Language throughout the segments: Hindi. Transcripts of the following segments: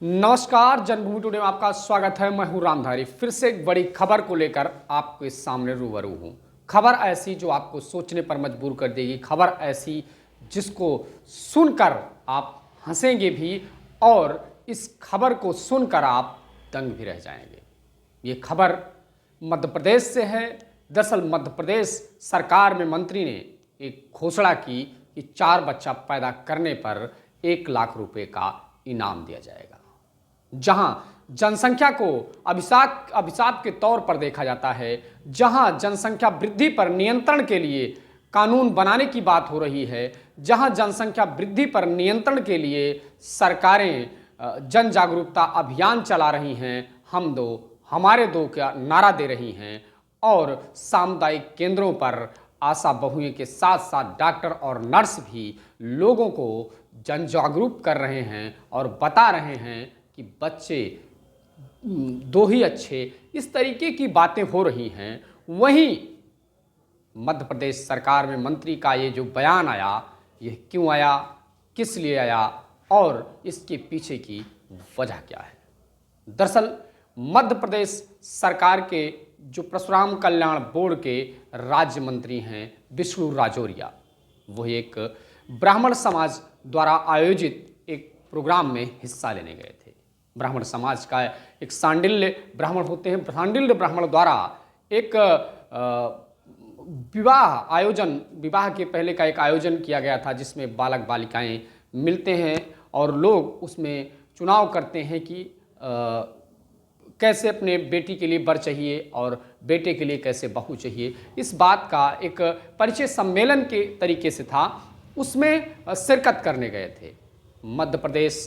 नमस्कार, जन्मभूमि टुडे में आपका स्वागत है। मैं हूं रामधारी। फिर से एक बड़ी खबर को लेकर आपके सामने रूबरू हूं। खबर ऐसी जो आपको सोचने पर मजबूर कर देगी, खबर ऐसी जिसको सुनकर आप हंसेंगे भी और इस खबर को सुनकर आप दंग भी रह जाएंगे। ये खबर मध्य प्रदेश से है। दरअसल मध्य प्रदेश सरकार में मंत्री ने एक घोषणा की कि 4 बच्चा पैदा करने पर 1 लाख रुपए का इनाम दिया जाएगा। जहां जनसंख्या को अभिशाप के तौर पर देखा जाता है, जहां जनसंख्या वृद्धि पर नियंत्रण के लिए कानून बनाने की बात हो रही है, जहां जनसंख्या वृद्धि पर नियंत्रण के लिए सरकारें जन जागरूकता अभियान चला रही हैं, हम दो हमारे दो का नारा दे रही हैं और सामुदायिक केंद्रों पर आशा बहुओं के साथ साथ डॉक्टर और नर्स भी लोगों को जन जागरूक कर रहे हैं और बता रहे हैं कि बच्चे दो ही अच्छे, इस तरीके की बातें हो रही हैं। वहीं मध्य प्रदेश सरकार में मंत्री का ये जो बयान आया, ये क्यों आया, किस लिए आया और इसके पीछे की वजह क्या है। दरअसल मध्य प्रदेश सरकार के जो परशुराम कल्याण बोर्ड के राज्य मंत्री हैं विष्णु राजौरिया, वो एक ब्राह्मण समाज द्वारा आयोजित एक प्रोग्राम में हिस्सा लेने गए थे। ब्राह्मण समाज का एक सांडिल्य ब्राह्मण होते हैं, सांडिल्य ब्राह्मण द्वारा एक विवाह के पहले का एक आयोजन किया गया था, जिसमें बालक बालिकाएं मिलते हैं और लोग उसमें चुनाव करते हैं कि कैसे अपने बेटी के लिए वर चाहिए और बेटे के लिए कैसे बहू चाहिए। इस बात का एक परिचय सम्मेलन के तरीके से था, उसमें शिरकत करने गए थे। मध्य प्रदेश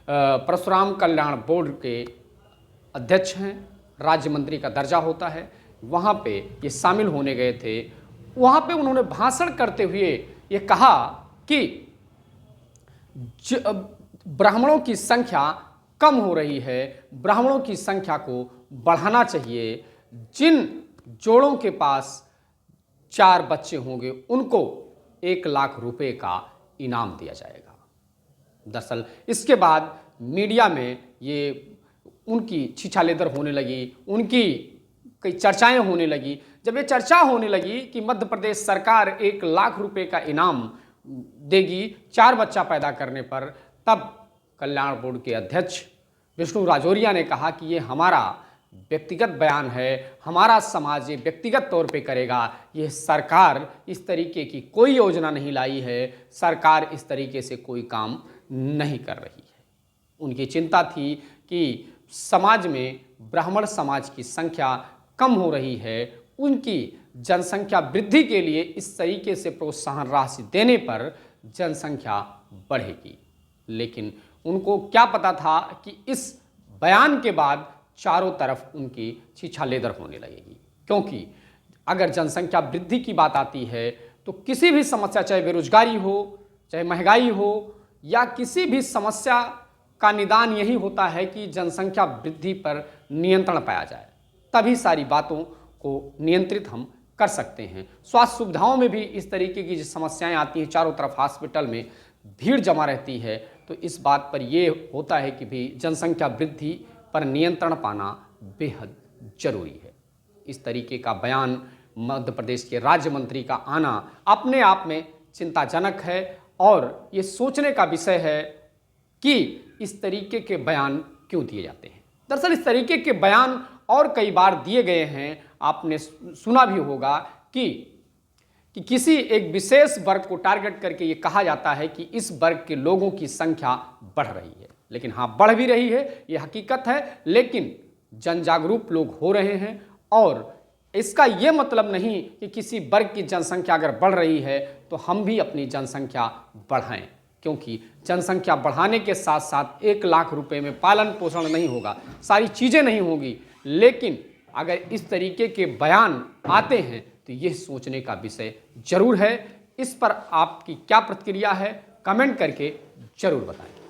परशुराम कल्याण बोर्ड के अध्यक्ष हैं, राज्य मंत्री का दर्जा होता है, वहाँ पे ये शामिल होने गए थे। वहाँ पे उन्होंने भाषण करते हुए ये कहा कि ब्राह्मणों की संख्या कम हो रही है, ब्राह्मणों की संख्या को बढ़ाना चाहिए। जिन जोड़ों के पास 4 बच्चे होंगे उनको 1 लाख रुपए का इनाम दिया जाएगा। दरअसल इसके बाद मीडिया में ये उनकी छीछालेदर होने लगी, उनकी कई चर्चाएं होने लगी। जब ये चर्चा होने लगी कि मध्य प्रदेश सरकार 1 लाख रुपए का इनाम देगी 4 बच्चा पैदा करने पर, तब कल्याण बोर्ड के अध्यक्ष विष्णु राजौरिया ने कहा कि ये हमारा व्यक्तिगत बयान है, हमारा समाज ये व्यक्तिगत तौर पे करेगा, ये सरकार इस तरीके की कोई योजना नहीं लाई है, सरकार इस तरीके से कोई काम नहीं कर रही है। उनकी चिंता थी कि समाज में ब्राह्मण समाज की संख्या कम हो रही है, उनकी जनसंख्या वृद्धि के लिए इस तरीके से प्रोत्साहन राशि देने पर जनसंख्या बढ़ेगी। लेकिन उनको क्या पता था कि इस बयान के बाद चारों तरफ उनकी छीछालेदर होने लगेगी, क्योंकि अगर जनसंख्या वृद्धि की बात आती है तो किसी भी समस्या, चाहे बेरोजगारी हो, चाहे महंगाई हो, या किसी भी समस्या का निदान यही होता है कि जनसंख्या वृद्धि पर नियंत्रण पाया जाए, तभी सारी बातों को नियंत्रित हम कर सकते हैं। स्वास्थ्य सुविधाओं में भी इस तरीके की जो समस्याएं आती हैं, चारों तरफ हॉस्पिटल में भीड़ जमा रहती है, तो इस बात पर यह होता है कि भी जनसंख्या वृद्धि पर नियंत्रण पाना बेहद जरूरी है। इस तरीके का बयान मध्य प्रदेश के राज्य मंत्री का आना अपने आप में चिंताजनक है और ये सोचने का विषय है कि इस तरीके के बयान क्यों दिए जाते हैं। दरअसल इस तरीके के बयान और कई बार दिए गए हैं। आपने सुना भी होगा कि किसी एक विशेष वर्ग को टारगेट करके ये कहा जाता है कि इस वर्ग के लोगों की संख्या बढ़ रही है। लेकिन हाँ, बढ़ भी रही है, ये हकीकत है, लेकिन जन जागरूक लोग हो रहे हैं और इसका ये मतलब नहीं कि किसी वर्ग की जनसंख्या अगर बढ़ रही है तो हम भी अपनी जनसंख्या बढ़ाएं, क्योंकि जनसंख्या बढ़ाने के साथ साथ 1 लाख रुपए में पालन पोषण नहीं होगा, सारी चीज़ें नहीं होगी। लेकिन अगर इस तरीके के बयान आते हैं तो यह सोचने का विषय जरूर है। इस पर आपकी क्या प्रतिक्रिया है, कमेंट करके जरूर बताएं।